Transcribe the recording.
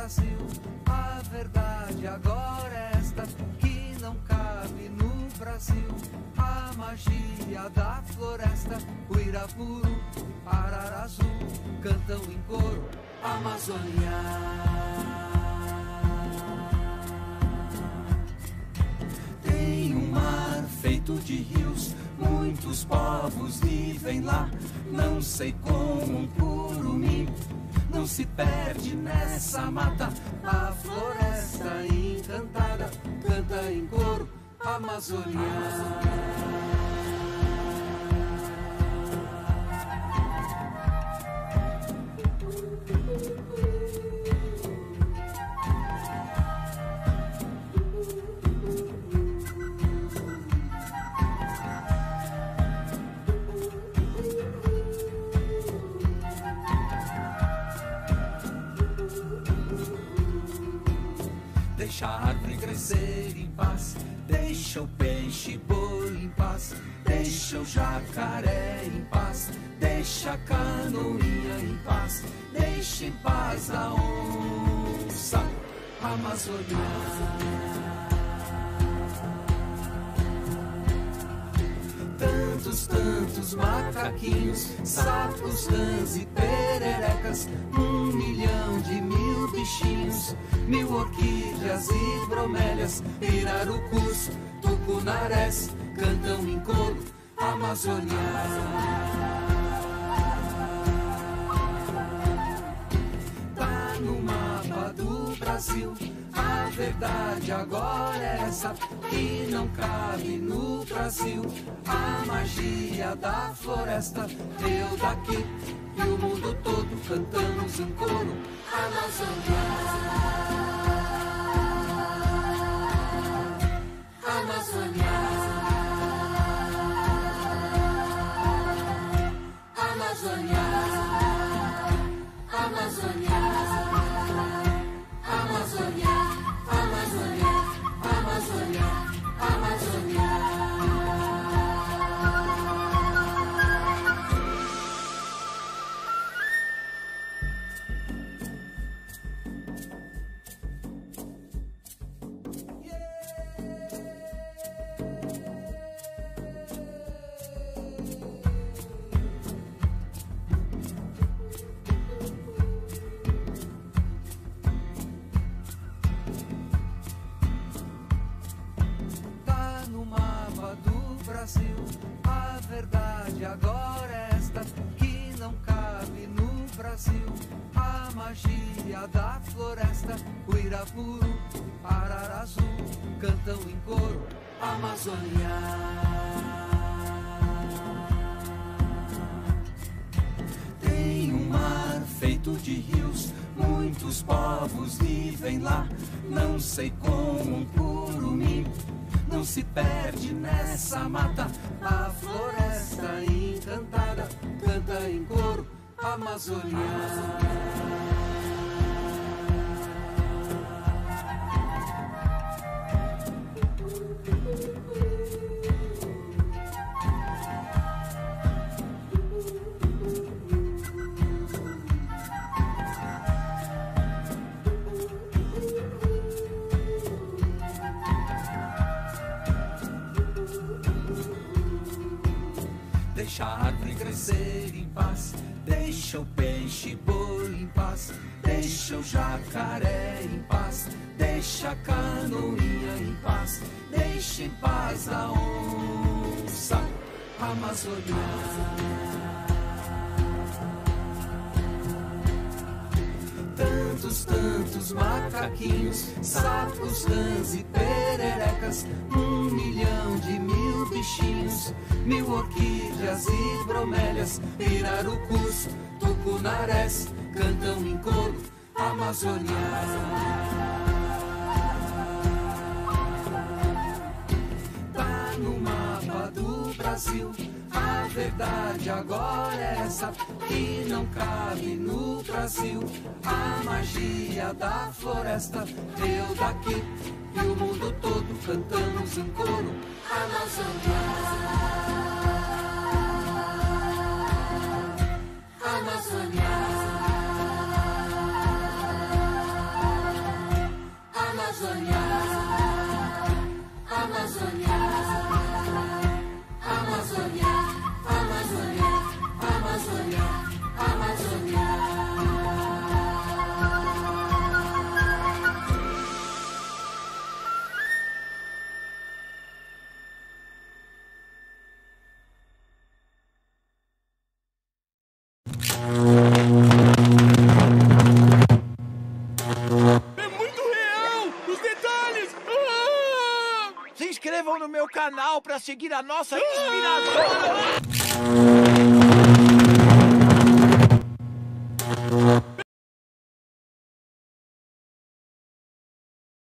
Brasil. A verdade agora é esta, que não cabe no Brasil. A magia da floresta, o Irapuru, Ararazu, cantam em coro, Amazônia. Tem um mar feito de rios, muitos povos vivem lá. Não sei como um curumim não se perde nessa mata. A floresta encantada canta em coro, Amazônia. Deixa a árvore crescer em paz, deixa o peixe boi em paz, deixa o jacaré em paz, deixa a canoinha em paz, deixa em paz a onça, Amazônia. Tantos macaquinhos, sapos, rãs e pererecas, 1.000.000 bichinhos, 1000 orquídeas e bromélias, pirarucus, tucunarés, cantam em coro, Amazônia. Tá no mapa do Brasil, a verdade agora é essa, que não cabe no Brasil. A magia da floresta, eu daqui e o mundo todo cantamos em coro, Amazônia. Amazônia. Amazônia. Amazônia. Amazônia. Amazônia. Amazônia. Amazônia. Brasil, a verdade agora é esta, que não cabe no Brasil. A magia da floresta, o Irapuru, Ararazu, cantam em coro, Amazônia. Tem um mar feito de rios, muitos povos vivem lá. Não sei como um curumim não se perde nessa mata. A floresta encantada canta em coro, Amazônia. Deixa a árvore crescer em paz, deixa o peixe boi em paz, deixa o jacaré em paz, deixa a canoinha em paz, deixa em paz a onça, Amazônia. Tantos macaquinhos, sapos, rãs e pererecas, 1.000.000 bichinhos, 1000 orquídeas e bromélias, pirarucus, tucunarés, cantam em coro, Amazônia. Tá no mapa do Brasil, a verdade agora é essa, que não cabe no Brasil. A magia da floresta, eu daqui e o mundo todo cantamos em coro, Amazônia. Amazônia. inscrevam no meu canal para seguir a nossa inspiradora.